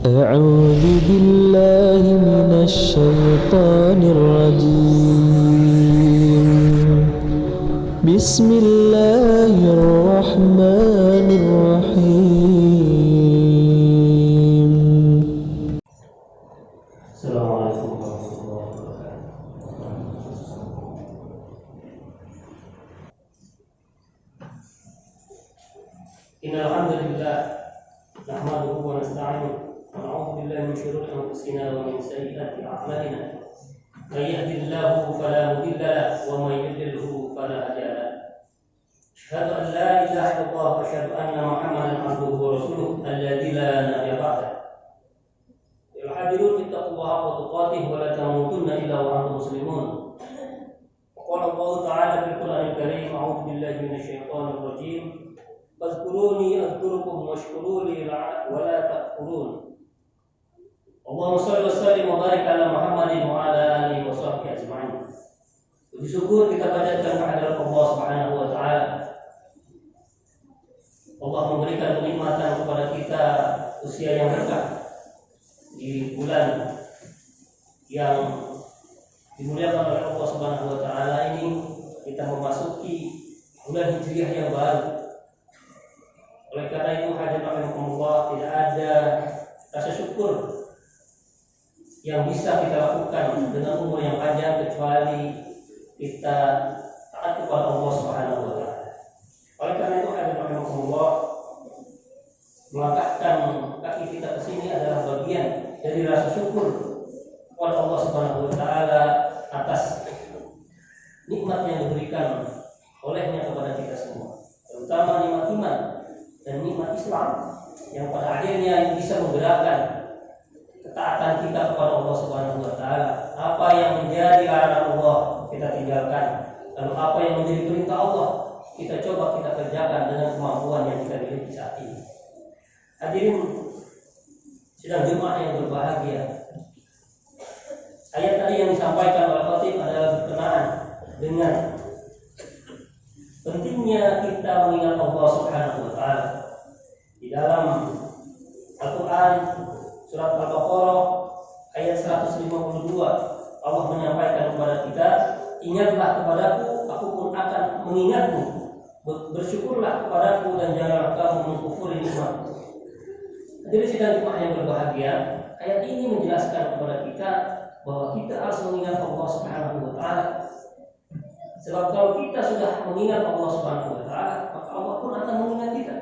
أعوذ بالله من الشيطان الرجيم. بسم الله الرحمن الرحيم. السلام عليكم ورحمة الله وبركاته. إن الحمد لله نحمده ونستعينه ونعوذ بالله من شرور أنفسنا ومن سيئات أعمالنا. من يهد الله فلا مضل له ومن يضلل فلا هادي له. أشهد أن لا إله إلا الله وأشهد أن محمدا عبده ورسوله الذي لا نبي بعده. الحاضرون اتقوا الله حق تقاته ولا تموتن إلا وأنتم مسلمون. وقال الله تعالى في القرآن الكريم: أعوذ بالله من الشيطان الرجيم. فاذكروني أذكركم واشكروا لي ولا تكفرون. اللهم صل وسلم وبارك على محمد وعلى آله وصحبه أجمعين. Puji syukur kita panjatkan kehadirat Allah Subhanahu wa taala. Allah memberikan kenikmatan kepada kita usia yang berkah di bulan yang dimuliakan oleh Allah Subhanahu wa taala ini. Kita memasuki bulan Hijriah yang baru. Oleh karena itu, hadirin rahimakumullah, tidak ada rasa syukur yang bisa kita lakukan dengan umur yang panjang kecuali kita taat kepada Allah Subhanahu wa taala. Oleh karena itu, hadirin rahimakumullah, melangkahkan kaki kita ke sini adalah bagian dari rasa syukur kepada Allah Subhanahu wa taala atas nikmat yang diberikan olehnya kepada kita semua, terutama nikmat iman dan nikmat Islam yang pada akhirnya bisa menggerakkan ketaatan kita kepada Allah Subhanahu wa taala. Apa yang menjadi larangan Allah kita tinggalkan, lalu apa yang menjadi perintah Allah kita coba kita kerjakan dengan kemampuan yang kita miliki saat ini. Hadirin sidang Jumat yang berbahagia, ayat tadi yang disampaikan oleh khatib adalah berkenaan dengan pentingnya kita mengingat Allah Subhanahu wa taala. Di dalam Al-Qur'an surat Al-Baqarah ayat 152 Allah menyampaikan kepada kita, ingatlah kepadaku, aku pun akan mengingatmu. Bersyukurlah kepadaku dan janganlah kamu mengkufuri nikmat. Jadi sidang Jumat yang berbahagia, ayat ini menjelaskan kepada kita bahwa kita harus mengingat Allah Subhanahu wa taala. Sebab kalau kita sudah mengingat Allah Subhanahu wa taala, maka Allah pun akan mengingat kita.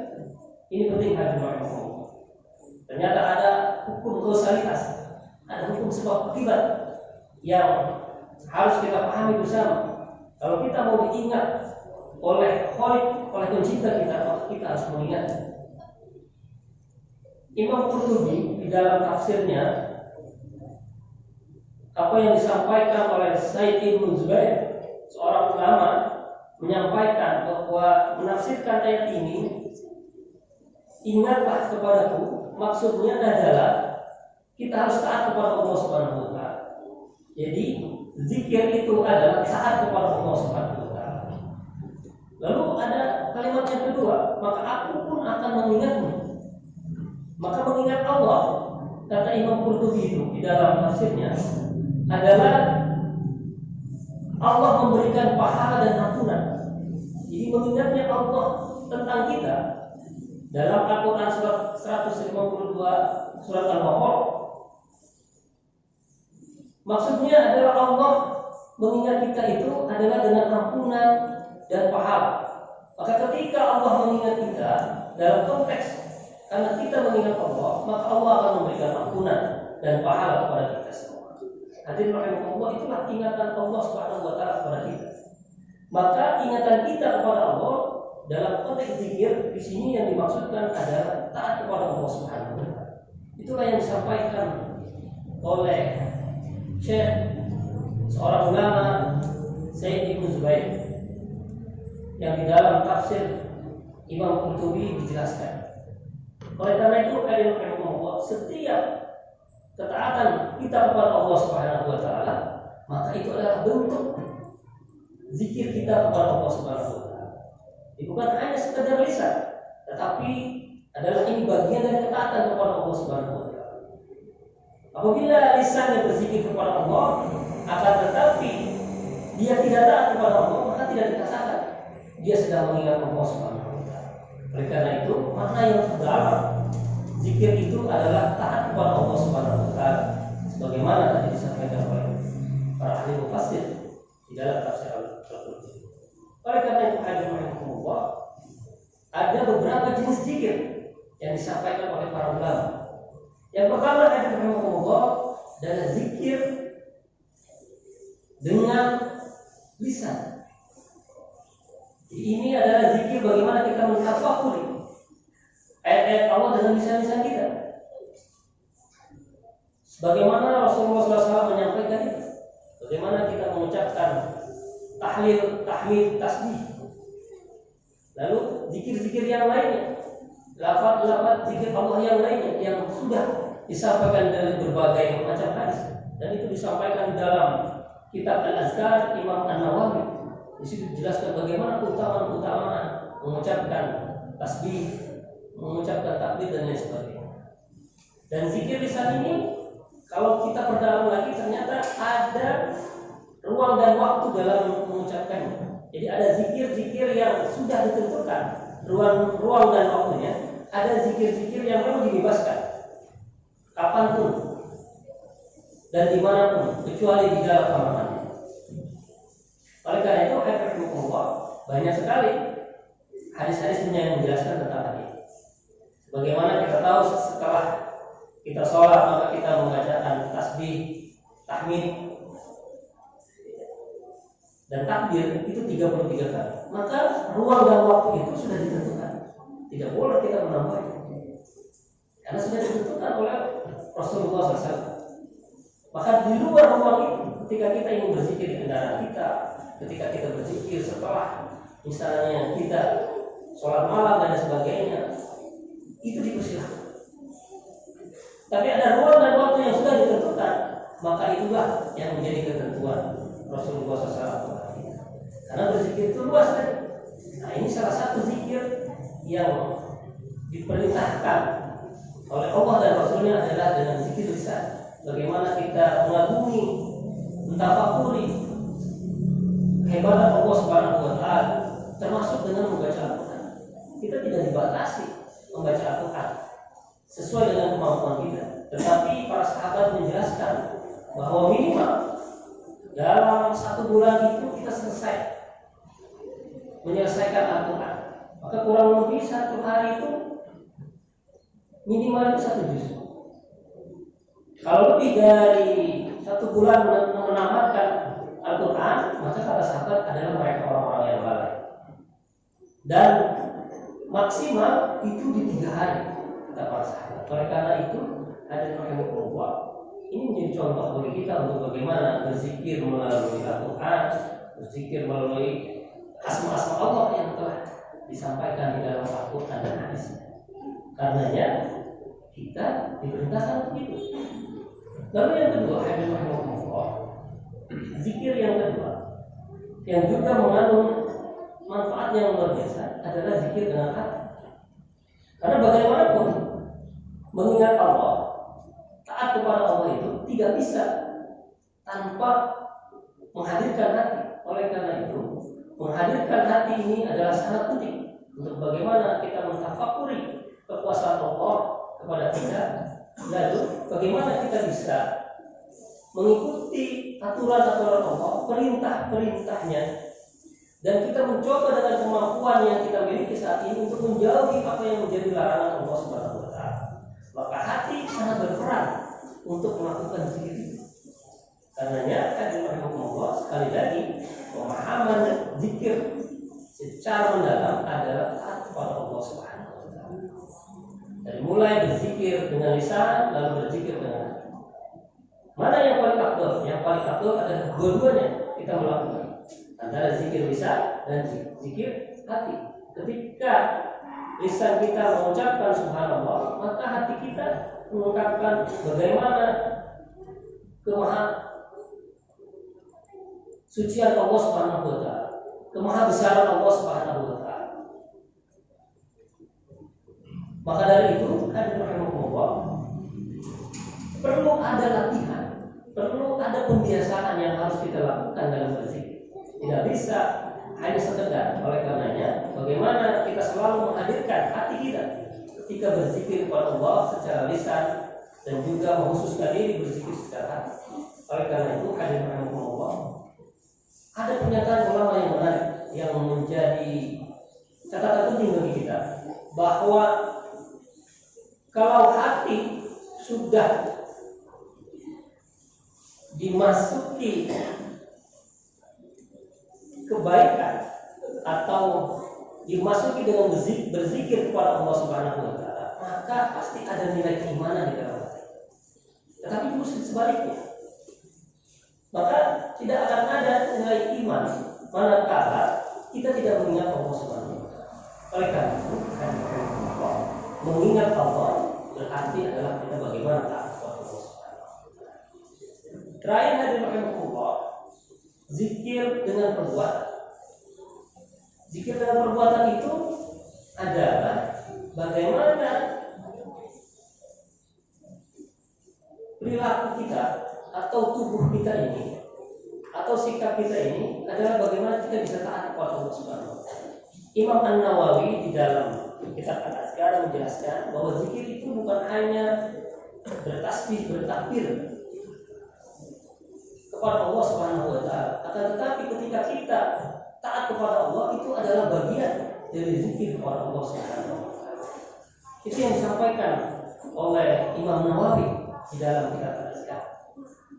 Ini penting hadirin rahimakumullah. Ternyata ada hukum kausalitas, ada hukum sebab akibat yang harus kita pahami bersama. Kalau kita mau diingat oleh Khalik, oleh pencipta kita, maka kita harus mengingat. Imam Qurtubi di dalam tafsirnya, apa yang disampaikan oleh Said Ibn Zubair, seorang ulama, menyampaikan bahwa menafsirkan ayat ini, ingatlah kepadaku, maksudnya adalah kita harus taat kepada Allah Subhanahu wa taala. Jadi zikir itu adalah taat kepada Allah Subhanahu wa taala. Lalu ada kalimat yang kedua, maka aku pun akan mengingatmu. Maka mengingat Allah, kata Imam Qurtubi itu di dalam tafsirnya, adalah Allah memberikan pahala dan ampunan. Jadi mengingatnya Allah tentang kita dalam Al-Quran surat 152 surat Al-Baqarah, maksudnya adalah Allah mengingat kita itu adalah dengan ampunan dan pahala. Maka ketika Allah mengingat kita dalam konteks karena kita mengingat Allah, maka Allah akan memberikan ampunan dan pahala kepada kita semua. Hadirin rahimakumullah, itulah ingatan Allah Subhanahu wa taala kepada kita. Maka ingatan kita kepada Allah dalam konteks zikir di sini yang dimaksudkan adalah taat kepada Allah Subhanahu wa taala. Itulah yang disampaikan oleh Syekh seorang ulama Said Ibn Zubair yang di dalam tafsir Imam Qurtubi dijelaskan. Oleh karena itu, setiap ketaatan kita kepada Allah Subhanahu wa taala, maka itu adalah bentuk zikir kita kepada Allah Subhanahu wa taala. Itu bukan hanya sekedar lisan, tetapi adalah ini bagian dari ketaatan kepada Allah Subhanahu wa taala. Apabila lisannya berzikir kepada Allah, akan tetapi dia tidak taat kepada Allah, maka tidak dikatakan dia sedang mengingat Allah Subhanahu wa taala. Oleh karena itu, makna yang terdalam zikir itu adalah taat kepada Allah Subhanahu wa taala, sebagaimana tadi disampaikan oleh para ahli mufassir di dalam tafsir Al-Qurtubi. Oleh karena itu, rahimahullah, ada beberapa jenis zikir yang disampaikan oleh para ulama. Yang pertama, rahimahullah, adalah zikir dengan lisan. Ini adalah zikir bagaimana kita mentafakuri ayat-ayat Allah dengan lisan-lisan kita. Sebagaimana Rasulullah SAW menyampaikan itu. Bagaimana kita mengucapkan tahlil, tahmid, tasbih. Lalu zikir-zikir yang lainnya, lafaz-lafaz zikir Allah yang lainnya yang sudah disampaikan dari berbagai macam hadis, dan itu disampaikan dalam kitab Al-Azkar Imam An-Nawawi. Di situ dijelaskan bagaimana keutamaan-keutamaan mengucapkan tasbih, mengucapkan takbir dan lain sebagainya. Dan zikir lisan ini kalau kita perdalam lagi ternyata ada ruang dan waktu dalam mengucapkannya. Jadi ada zikir-zikir yang sudah ditentukan ruang dan waktunya. Ada zikir-zikir yang memang dibebaskan kapanpun dan dimanapun, kecuali di dalam kamarnya. Oleh karena itu, Allah banyak sekali hadis-hadisnya yang menjelaskan tentang hal ini. Bagaimana kita tahu setelah kita sholat maka kita membacakan tasbih, tahmid, dan takbir itu 33 kali. Maka ruang dan waktu itu sudah ditentukan. Tidak boleh kita menambahnya, karena sudah ditentukan oleh Rasulullah SAW. Maka di luar ruang itu, ketika kita ingin berzikir di kendaraan kita, ketika kita berzikir setelah misalnya kita sholat malam dan sebagainya, itu dipersilahkan. Tapi ada ruang dan waktu yang sudah ditentukan, maka itulah yang menjadi ketentuan Rasulullah SAW. Karena berzikir itu luas kan. Nah, ini salah satu zikir yang diperintahkan oleh Allah dan Rasulnya adalah dengan zikir lisan. Bagaimana kita mengagumi, mentafakuri kehebatan Allah Subhanahu wa taala, termasuk dengan membaca Al-Qur'an. Kita tidak dibatasi membaca Al-Qur'an sesuai dengan kemampuan kita. Tetapi para sahabat menjelaskan bahwa minimal dalam 1 bulan itu kita selesai menyelesaikan Al-Qur'an. Maka kurang lebih 1 hari itu minimal itu 1 juz. Kalau lebih dari 1 bulan menamatkan Al-Quran, maka kata sahabat adalah mereka orang-orang yang lalai. Dan maksimal itu di 3 hari, kata para sahabat. Oleh karena itu, ada yang berubah. Ini menjadi contoh bagi kita untuk bagaimana berzikir melalui Al-Quran, berzikir melalui asma-asma Allah yang telah disampaikan di dalam Al-Quran dan hadis. Karenanya kita diperintahkan begitu. Lalu yang kedua, zikir yang kedua yang juga mengandung manfaat yang luar biasa adalah zikir dengan hati. Karena bagaimanapun mengingat Allah, taat kepada Allah itu tidak bisa tanpa menghadirkan hati. Oleh karena itu, menghadirkan hati ini adalah sangat penting untuk bagaimana kita mentafakuri kekuasaan Allah kepada kita. Lalu bagaimana kita bisa mengikuti aturan-aturan Allah, perintah-perintahnya, dan kita mencoba dengan kemampuan yang kita miliki saat ini untuk menjauhi apa yang menjadi larangan Allah Subhanahu wa taala. Maka hati sangat berperan untuk melakukan zikir itu. Karenanya Allah sekali lagi pemahaman zikir secara mendalam adalah taat kepada Allah Subhanahu wa taala. Dari mulai berzikir dengan lisan, lalu berzikir dengan hati. Mana yang paling afdal? Yang paling afdal adalah dua-duanya kita melakukan, antara zikir lisan dan zikir hati. Ketika lisan kita mengucapkan subhanallah, maka hati kita mengungkapkan bagaimana kemaha sucian Allah Subhanahu wa taala, kemaha besaran Allah Subhanahu wa taala. Maka dari itu, hadis rahimahullah, perlu ada latihan, perlu ada pembiasaan yang harus kita lakukan dalam berzikir. Tidak bisa hanya sekedar. Oleh karenanya, bagaimana kita selalu menghadirkan hati kita ketika berzikir kepada Allah secara lisan dan juga mengkhususkan diri berzikir secara hati. Oleh karena itu, hadirin rahimakumullah, ada pernyataan ulama yang menarik yang menjadi catatan penting bagi kita, bahwa kalau hati sudah dimasuki kebaikan atau dimasuki dengan berzikir kepada Allah Subhanahu wa taala, maka pasti ada nilai keimanan di dalam hati. Tetapi justru sebaliknya, maka tidak akan ada nilai iman manakala kita tidak mengingat Allah Subhanahu wa taala. Oleh karena itu, mengingat Allah berarti adalah kita bagaimana taat kepada Allah Subhanahu wa taala. Terakhir, hadirin rahimakumullah, zikir dengan perbuatan. Zikir dengan perbuatan itu adalah bagaimana perilaku kita atau tubuh kita ini atau sikap kita ini adalah bagaimana kita bisa taat kepada Allah Subhanahu wa taala. Imam An-Nawawi di dalam kitab Al-Azkar menjelaskan bahwa zikir itu bukan hanya bertasbih, bertakbir kepada Allah Subhanahu wa taala, akan tetapi ketika kita taat kepada Allah itu adalah bagian dari zikir kepada Allah Subhanahu wa taala. Itu yang disampaikan oleh Imam Nawawi di dalam kitab Al-Azkar.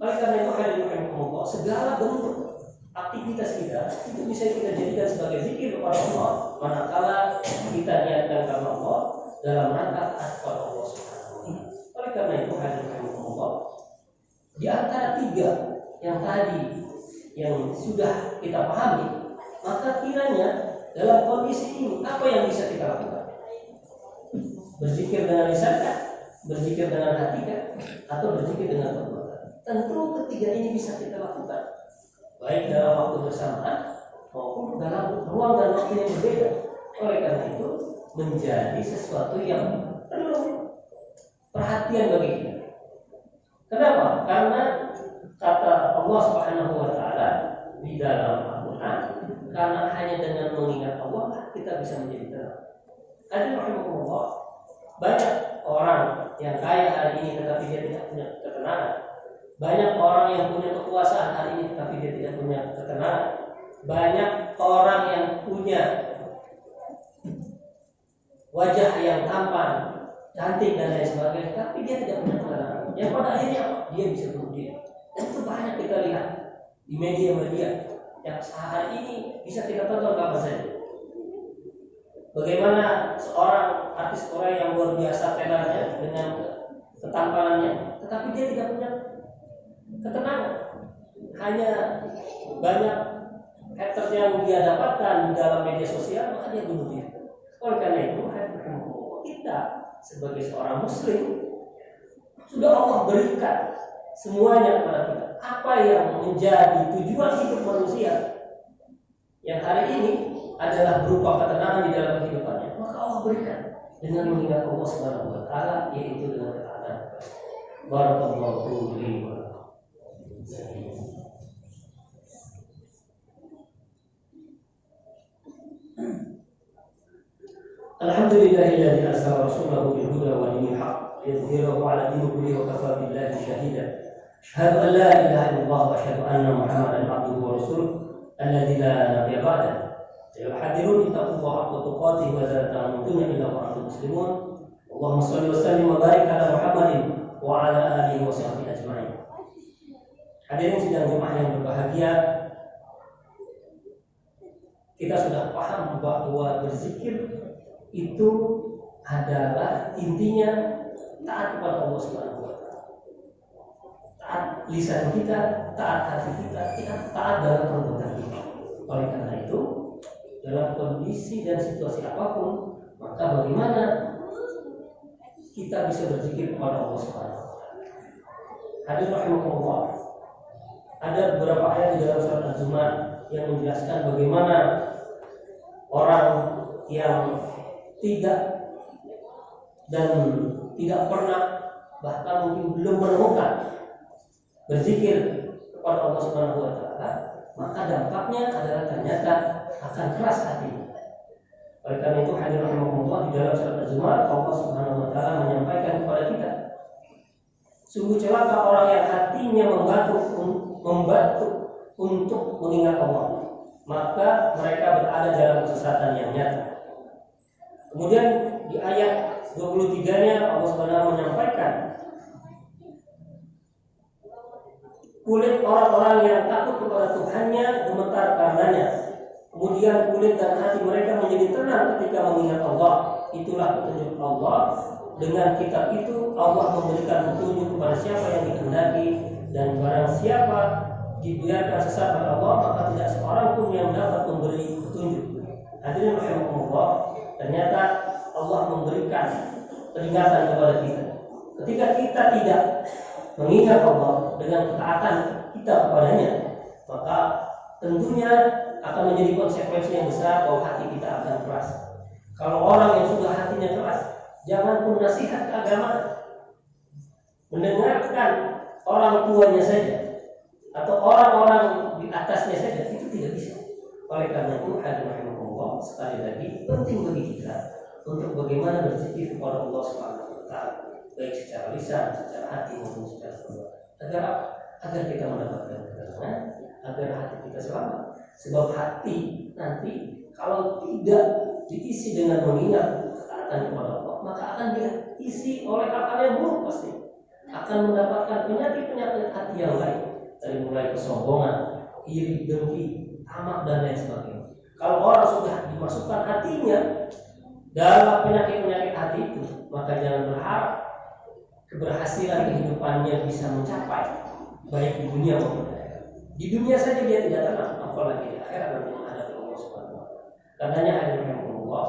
Oleh karena itu, hadirin rahimakumullah, segala bentuk aktivitas kita itu bisa kita jadikan sebagai zikir kepada Allah manakala kita niatkan karena Allah dalam rangka taat kepada Allah Subhanahu wa taala. Oleh karena itu, hadirin rahimakumullah, di antara tiga yang tadi yang sudah kita pahami, maka kiranya dalam kondisi ini apa yang bisa kita lakukan? Berzikir dengan lisan, berzikir dengan hati, atau berzikir dengan perbuatan? Tentu ketiga ini bisa kita lakukan, baik dalam waktu bersamaan maupun dalam ruang dan waktu yang berbeda. Oleh karena itu, menjadi sesuatu yang perlu perhatian bagi kita. Kenapa? Karena kata Allah Subhanahu wa taala di dalam Al-Qur'an, karena hanya dengan mengingat Allah kita bisa menjadi tenang. Hadirin rahimakumullah, banyak orang yang kaya hari ini tetapi dia tidak punya ketenangan. Banyak orang yang punya kekuasaan hari ini tetapi dia tidak punya ketenangan. Banyak orang yang punya wajah yang tampan, cantik dan lain sebagainya, tapi dia tidak punya ketenangan. Yang pada akhirnya dia bisa bunuh diri. Dan itu banyak kita lihat di media-media yang sehari ini bisa kita tonton kapan saja. Bagaimana seorang artis Korea yang luar biasa tenarnya dengan ketampanannya, tetapi dia tidak punya ketenangan. Hanya banyak haters yang dia dapatkan di dalam media sosial, maka dia bunuh diri. Oleh karena itu, kita sebagai seorang muslim sudah Allah berikan semuanya kepada kita. Apa yang menjadi tujuan hidup manusia yang hari ini adalah berupa ketenangan di dalam kehidupannya, maka Allah berikan dengan mengingat Allah Subhanahu wa taala, yaitu dengan ketaatan. Barakallahu li wa lakum. Alhamdulillahilladzi arsala rasulahu bil huda wa dinil haqq liyudhhirahu 'ala dini kullihi wa kafaa billahi shahida. Asyhadu an la ilaha illallah wa asyhadu anna Muhammadan 'abduhu wa rasuluh alladzi la nabiyya ba'dahu. Ya hadirin, ittaqullaha haqqa tuqatih wa la tamutunna illa wa antum muslimun. Allahumma shalli wa sallim wa barik ala Muhammadin wa ala alihi wa sahbihi ajma'in. Hadirin sidang jemaah yang berbahagia, kita sudah paham bahwa berzikir itu adalah intinya taat kepada Allah Subhanahu wa taala. Taat lisan kita, taat hati kita, taat dalam perbuatan kita. Oleh karena itu, dalam kondisi dan situasi apapun, maka bagaimana kita bisa berzikir kepada Allah Subhanahu wa taala. Hadirin rahimakumullah, ada beberapa ayat di dalam surat Az-Zumar yang menjelaskan bagaimana orang yang tidak dan tidak pernah, bahkan mungkin belum menemukan berzikir kepada Allah Subhanahu wa taala, maka dampaknya adalah ternyata akan keras hati. Oleh karena itu hadirin rahimakumullah, di dalam surat Az-Zumar Allah Subhanahu wa taala menyampaikan kepada kita, sungguh celaka orang yang hatinya membantu untuk mengingat Allah, maka mereka berada dalam kesesatan yang nyata. Kemudian di ayat 23-nya Allah Subhanahu menyampaikan, kulit orang-orang yang takut kepada Tuhannya gemetar karenanya. Kemudian kulit dan hati mereka menjadi tenang ketika mengingat Allah. Itulah petunjuk Allah. Dengan kitab itu Allah memberikan petunjuk kepada siapa yang dikehendaki, dan barang siapa dibiarkan sesat oleh Allah, maka tidak seorang pun yang dapat memberi petunjuk. Hadirin rahimakumullah, ternyata Allah memberikan peringatan kepada kita. Ketika kita tidak mengingat Allah dengan ketaatan kita kepadanya, maka tentunya akan menjadi konsekuensi yang besar bahwa hati kita akan keras. Kalau orang yang sudah hatinya keras, jangan pun nasihat keagamaan, mendengarkan orang tuanya saja atau orang-orang di atasnya saja, itu tidak bisa. Oleh karena itu, hadirin rahimakumullah, sekali lagi penting bagi kita untuk bagaimana berzikir kepada Allah Subhanahu wa taala, baik secara lisan, secara hati maupun secara perbuatan, agar kita mendapatkan ketenangan, agar hati kita selamat. Sebab hati nanti kalau tidak diisi dengan mengingat ketaatan kepada Allah, maka akan diisi oleh hal-hal yang buruk, pasti akan mendapatkan penyakit-penyakit hati yang lain, dari mulai kesombongan, iri, dengki, tamak dan lain sebagainya. Kalau orang sudah dimasukkan hatinya dalam penyakit-penyakit hati itu, maka jangan berharap keberhasilan kehidupannya bisa mencapai, baik di dunia maupun di akhirat. Di dunia saja dia tidak tenang, apalagi di akhirat nanti menghadapi Allah Subhanahu wa taala. Karenanya hadirin rahimakumullah,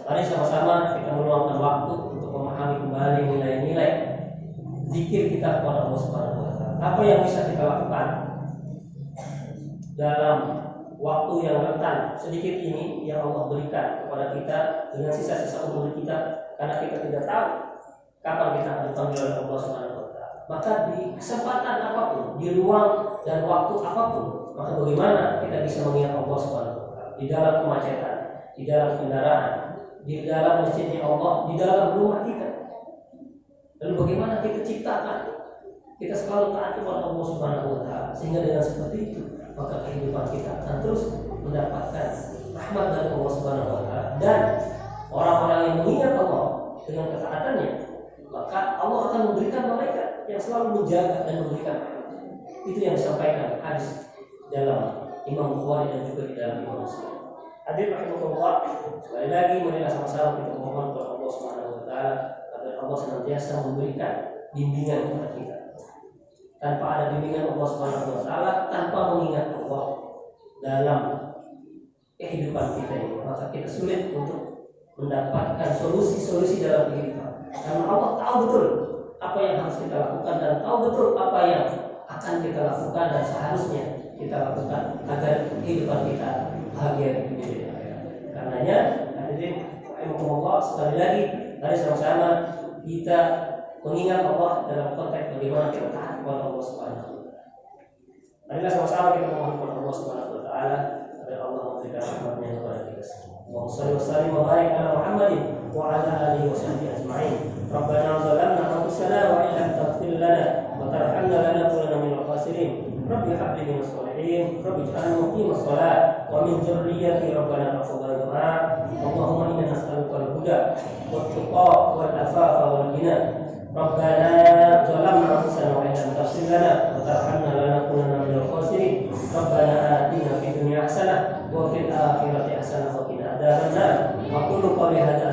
mari sama-sama kita meluangkan waktu untuk memahami kembali nilai-nilai zikir kita kepada Allah Subhanahu wa taala. Apa yang bisa kita lakukan dalam waktu yang rentan sedikit ini yang Allah berikan kepada kita dengan sisa-sisa umur kita, karena kita tidak tahu kapan kita akan dipanggil oleh Allah Subhanahu wa taala. Maka di kesempatan apapun, di ruang dan waktu apapun, maka bagaimana kita bisa mengingat Allah Subhanahu wa taala di dalam kemacetan, di dalam kendaraan, di dalam masjidnya Allah, di dalam rumah kita. Lalu bagaimana kita ciptakan kita selalu taat kepada Allah Subhanahu wa taala, sehingga dengan seperti itu maka kehidupan kita akan terus mendapatkan rahmat dari Allah Subhanahu wa taala. Dan orang-orang yang mengingat Allah dengan ketaatannya, maka Allah akan memberikan malaikat yang selalu menjaga dan memberikan rahmat. Itu yang disampaikan hadis dalam Imam Bukhari dan juga di dalam Imam Muslim. Hadirin rahimahullah, sekali lagi marilah sama-sama kita mohon kepada Allah Subhanahu wa taala agar Allah senantiasa memberikan bimbingan kepada kita. Tanpa ada bimbingan Allah Subhanahu wa taala, tanpa mengingat Allah dalam kehidupan kita ini, maka kita sulit untuk mendapatkan solusi-solusi dalam kehidupan. Karena Allah tahu betul apa yang harus kita lakukan dan tahu betul apa yang akan kita lakukan dan seharusnya kita lakukan agar kehidupan kita bahagia di dunia dan akhirat. Karenanya, hadirin rahimakumullah, sekali lagi mari sama-sama kita mengingat Allah dalam konteks bagaimana kita taat kepada Allah Subhanahu wa taala. Marilah sama-sama kita memohon kepada Allah Subhanahu wa taala agar Allah memberikan rahmat-Nya kepada kita semua. Allahumma shalli wa sallim wa barik ala Muhammadin wa ala alihi wa sahbihi ajma'in. Rabbana zalamna anfusana wa in lam taghfir lana wa tarhamna lanakunanna minal khasirin. Rabbi hab li minas shalihin, Rabbi ij'alni muqimas shalah wa min dzurriyyati rabbana taqabbal du'a. Allahumma inna nas'aluka al-huda wat-tuqa wal-afafa wal-ghina. Rabbana zalamna anfusana wa in lam taghfir lana wa tarhamna lanakunanna minal khasirin. Rabbana atina fid dunya hasanah wa fil akhirati hasanah wa qina adzabannar. Wa qul qawli hadza